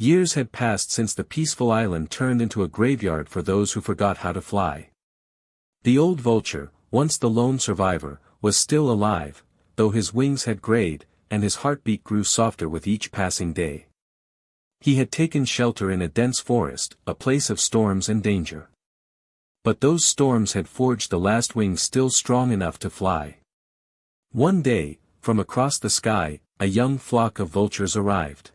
Years had passed since the peaceful island turned into a graveyard for those who forgot how to fly. The old vulture, once the lone survivor, was still alive, though his wings had grayed, and his heartbeat grew softer with each passing day. He had taken shelter in a dense forest, a place of storms and danger. But those storms had forged the last wings still strong enough to fly. One day, from across the sky, a young flock of vultures arrived.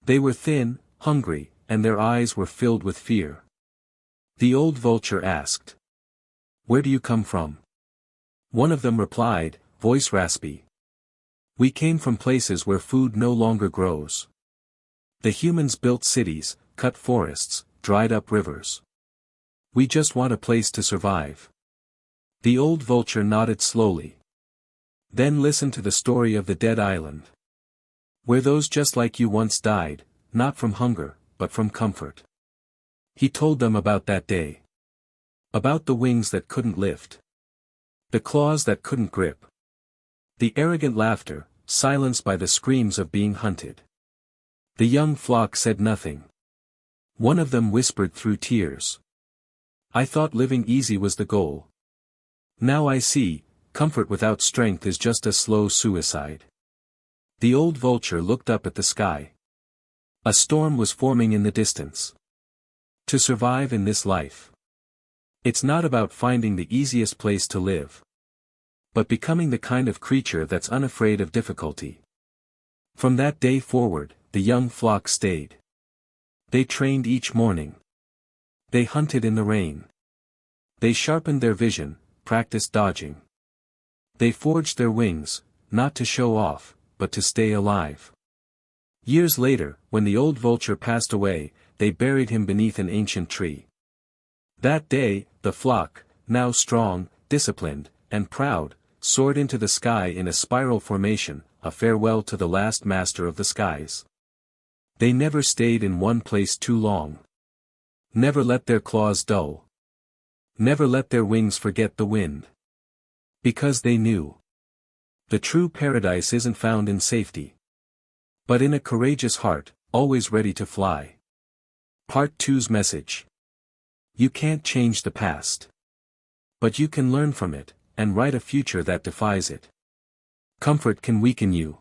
They were thin, hungry, and their eyes were filled with fear. The old vulture asked, "Where do you come from?" One of them replied, voice raspy, "We came from places where food no longer grows. The humans built cities, cut forests, dried up rivers. We just want a place to survive." The old vulture nodded slowly. "Then listen to the story of the dead island. Where those just like you once died, not from hunger, but from comfort." He told them about that day. About the wings that couldn't lift. The claws that couldn't grip. The arrogant laughter, silenced by the screams of being hunted. The young flock said nothing. One of them whispered through tears, "I thought living easy was the goal. Now I see, comfort without strength is just a slow suicide." The old vulture looked up at the sky. A storm was forming in the distance. To survive in this life, it's not about finding the easiest place to live, but becoming the kind of creature that's unafraid of difficulty. From that day forward, the young flock stayed. They trained each morning. They hunted in the rain. They sharpened their vision, practiced dodging. They forged their wings, not to show off, but to stay alive. Years later, when the old vulture passed away, they buried him beneath an ancient tree. That day, the flock, now strong, disciplined, and proud, soared into the sky in a spiral formation, a farewell to the last master of the skies. They never stayed in one place too long. Never let their claws dull. Never let their wings forget the wind. Because they knew. The true paradise isn't found in safety, but in a courageous heart, always ready to fly. Part 2's message. You can't change the past, but you can learn from it, and write a future that defies it. Comfort can weaken you,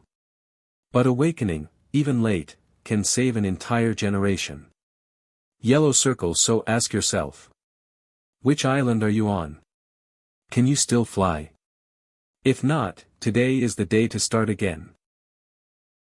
but awakening, even late, can save an entire generation. Yellow circle. So ask yourself, which island are you on? Can you still fly? If not, today is the day to start again.